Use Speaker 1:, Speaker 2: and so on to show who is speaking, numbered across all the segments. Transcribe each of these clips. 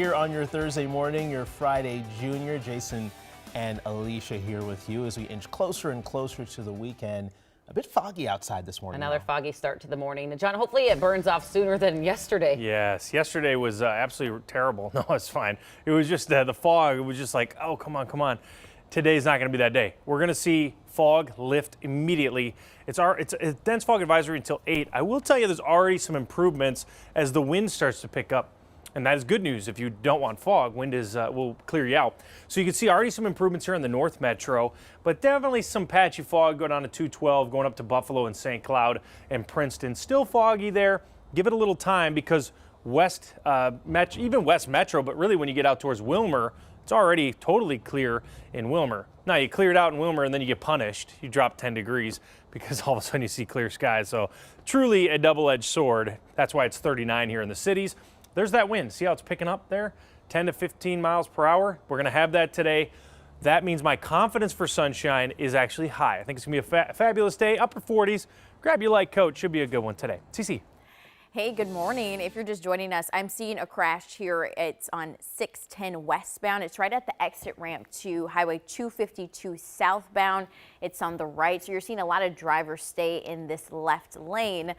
Speaker 1: Here on your Thursday morning, your Friday Junior, Jason and Alicia here with you as we inch closer and closer to the weekend. A bit foggy outside this morning.
Speaker 2: Another foggy start to the morning. John, hopefully it burns off sooner than yesterday.
Speaker 3: Yes, yesterday was absolutely terrible. No, it's fine. It was just the fog. It was just like, oh, come on, come on. Today's not going to be that day. We're going to see fog lift immediately. It's a dense fog advisory until 8. I will tell you there's already some improvements as the wind starts to pick up. And that is good news if you don't want fog. Wind will clear you out. So you can see already some improvements here in the North Metro, but definitely some patchy fog going on to 212, going up to Buffalo and St. Cloud and Princeton. Still foggy there. Give it a little time because even West Metro, but really when you get out towards Wilmer, it's already totally clear in Wilmer. Now you clear it out in Wilmer and then you get punished. You drop 10 degrees because all of a sudden you see clear skies. So truly a double-edged sword. That's why it's 39 here in the cities. There's that wind. See how it's picking up there? 10 to 15 miles per hour. We're going to have that today. That means my confidence for sunshine is actually high. I think it's going to be a fabulous day. Upper 40s. Grab your light coat. Should be a good one today. CC.
Speaker 4: Hey, good morning. If you're just joining us, I'm seeing a crash here. It's on 610 westbound. It's right at the exit ramp to Highway 252 southbound. It's on the right. So you're seeing a lot of drivers stay in this left lane.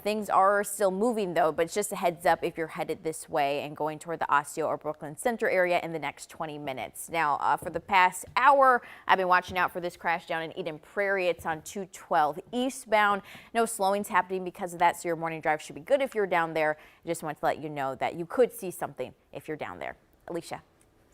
Speaker 4: Things are still moving though, but it's just a heads up if you're headed this way and going toward the Osseo or Brooklyn Center area in the next 20 minutes. Now, for the past hour, I've been watching out for this crash down in Eden Prairie. It's on 212 eastbound. No slowings happening because of that, so your morning drive should be good if you're down there. I just want to let you know that you could see something if you're down there. Alicia.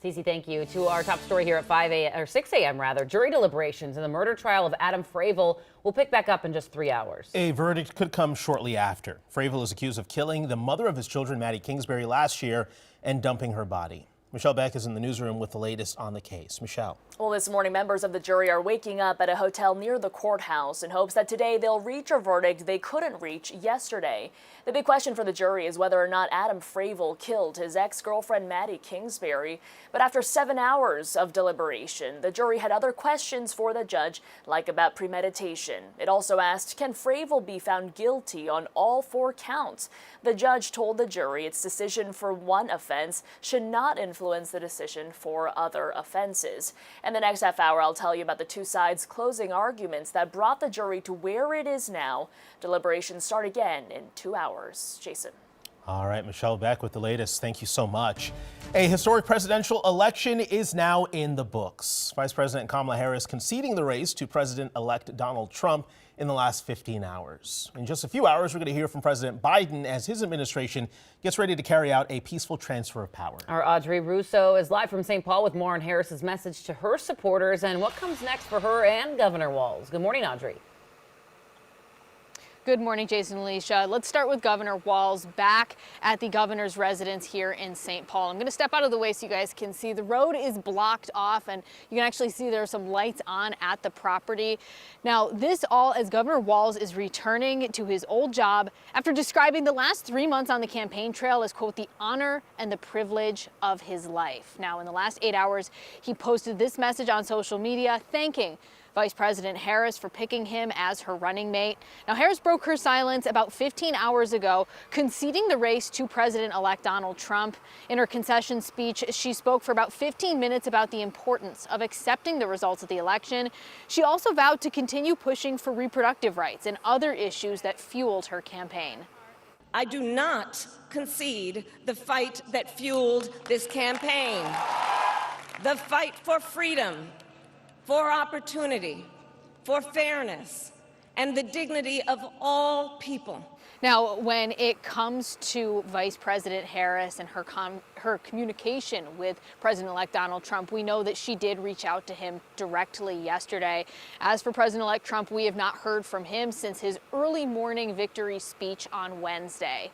Speaker 2: Cece, thank you. To our top story here at 6 a.m. rather. Jury deliberations in the murder trial of Adam Fravel will pick back up in just 3 hours.
Speaker 1: A verdict could come shortly after. Fravel is accused of killing the mother of his children, Maddie Kingsbury, last year and dumping her body. Michelle Beck is in the newsroom with the latest on the case. Michelle.
Speaker 5: Well, this morning, members of the jury are waking up at a hotel near the courthouse in hopes that today they'll reach a verdict they couldn't reach yesterday. The big question for the jury is whether or not Adam Fravel killed his ex-girlfriend Maddie Kingsbury. But after 7 hours of deliberation, the jury had other questions for the judge, like about premeditation. It also asked, can Fravel be found guilty on all 4 counts? The judge told the jury its decision for one offense should not influence the decision for other offenses. In the next half hour, I'll tell you about the two sides' closing arguments that brought the jury to where it is now. Deliberations start again in 2 hours. Jason.
Speaker 1: All right, Michelle Beck with the latest. Thank you so much. A historic presidential election is now in the books. Vice President Kamala Harris conceding the race to President-elect Donald Trump in the last 15 hours. In just a few hours, we're going to hear from President Biden as his administration gets ready to carry out a peaceful transfer of power.
Speaker 2: Our Audrey Russo is live from St. Paul with more on Harris's message to her supporters and what comes next for her and Governor Walz. Good morning, Audrey.
Speaker 6: Good morning, Jason and Alicia. Let's start with Governor Walz back at the governor's residence here in St. Paul. I'm going to step out of the way so you guys can see the road is blocked off and you can actually see there are some lights on at the property. Now, this all as Governor Walz is returning to his old job after describing the last 3 months on the campaign trail as, quote, the honor and the privilege of his life. Now, in the last 8 hours, he posted this message on social media thanking Vice President Harris for picking him as her running mate. Now, Harris broke her silence about 15 hours ago, conceding the race to President-elect Donald Trump. In her concession speech, she spoke for about 15 minutes about the importance of accepting the results of the election. She also vowed to continue pushing for reproductive rights and other issues that fueled her campaign.
Speaker 7: I do not concede the fight that fueled this campaign. The fight for freedom, for opportunity, for fairness, and the dignity of all people.
Speaker 6: Now, when it comes to Vice President Harris and her communication with President-elect Donald Trump, we know that she did reach out to him directly yesterday. As for President-elect Trump, we have not heard from him since his early morning victory speech on Wednesday.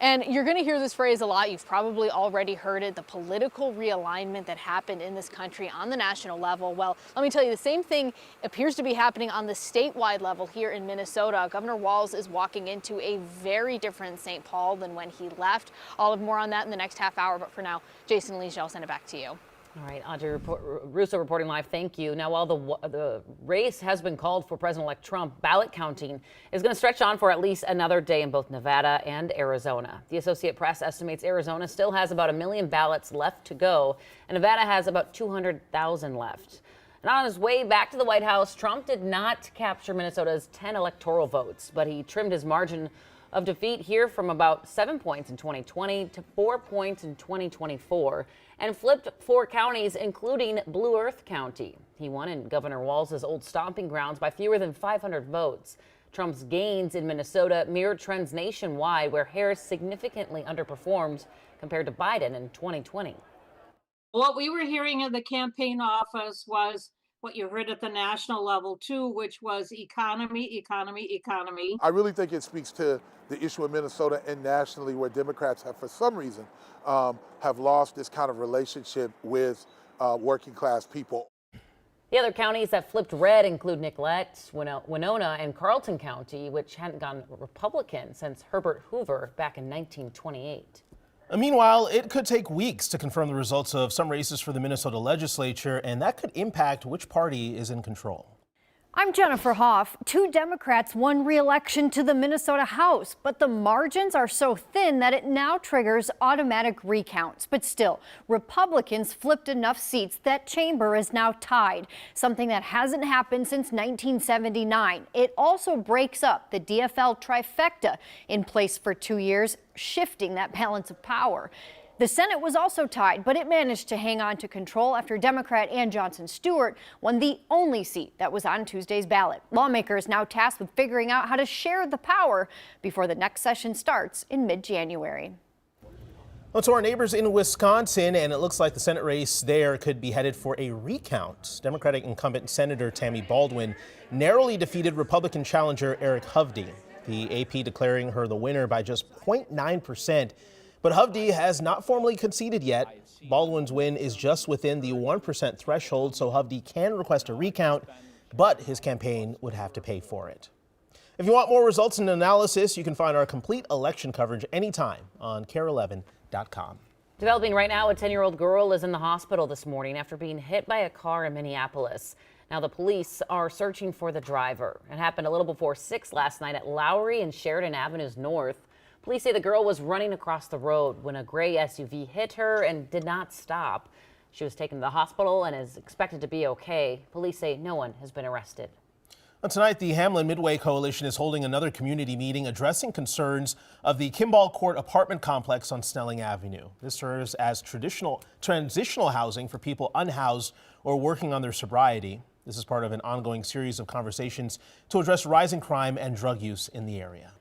Speaker 6: And you're going to hear this phrase a lot. You've probably already heard it, the political realignment that happened in this country on the national level. Well, let me tell you, the same thing appears to be happening on the statewide level here in Minnesota. Governor Walz is walking into a very different St. Paul than when he left. I'll have more on that in the next half hour. But for now, Jason Lee, I'll send it back to you.
Speaker 2: All right, Audrey Russo reporting live. Thank you. Now, while the race has been called for President-elect Trump, ballot counting is going to stretch on for at least another day in both Nevada and Arizona. The Associated Press estimates Arizona still has about 1 million ballots left to go, and Nevada has about 200,000 left. And on his way back to the White House, Trump did not capture Minnesota's 10 electoral votes, but he trimmed his margin of defeat here from about 7 points in 2020 to 4 points in 2024 and flipped 4 counties, including Blue Earth County. He won in Governor Walz's old stomping grounds by fewer than 500 votes. Trump's gains in Minnesota mirrored trends nationwide, where Harris significantly underperformed compared to Biden in 2020.
Speaker 8: What we were hearing in the campaign office was what you heard at the national level too, which was economy, economy, economy.
Speaker 9: I really think it speaks to the issue in Minnesota and nationally, where Democrats have, for some reason, have lost this kind of relationship with working class people.
Speaker 2: The other counties that flipped red include Nicollet, Winona, and Carlton County, which hadn't gone Republican since Herbert Hoover back in 1928.
Speaker 1: Meanwhile, it could take weeks to confirm the results of some races for the Minnesota legislature, and that could impact which party is in control.
Speaker 10: I'm Jennifer Hoff. 2 Democrats won re-election to the Minnesota House, but the margins are so thin that it now triggers automatic recounts. But still, Republicans flipped enough seats that chamber is now tied, something that hasn't happened since 1979. It also breaks up the DFL trifecta in place for 2 years, shifting that balance of power. The Senate was also tied, but it managed to hang on to control after Democrat Ann Johnson Stewart won the only seat that was on Tuesday's ballot. Lawmakers now tasked with figuring out how to share the power before the next session starts in mid-January.
Speaker 1: Well, to our neighbors in Wisconsin, and it looks like the Senate race there could be headed for a recount. Democratic incumbent Senator Tammy Baldwin narrowly defeated Republican challenger Eric Hovde, the AP declaring her the winner by just 0.9%. But Hovde has not formally conceded yet. Baldwin's win is just within the 1% threshold, so Hovde can request a recount, but his campaign would have to pay for it. If you want more results and analysis, you can find our complete election coverage anytime on KARE11.com.
Speaker 2: Developing right now, a 10-year-old girl is in the hospital this morning after being hit by a car in Minneapolis. Now, the police are searching for the driver. It happened a little before 6 last night at Lowry and Sheridan Avenues North. Police say the girl was running across the road when a gray SUV hit her and did not stop. She was taken to the hospital and is expected to be okay. Police say no one has been arrested.
Speaker 1: Well, tonight, the Hamlin Midway Coalition is holding another community meeting addressing concerns of the Kimball Court apartment complex on Snelling Avenue. This serves as transitional housing for people unhoused or working on their sobriety. This is part of an ongoing series of conversations to address rising crime and drug use in the area.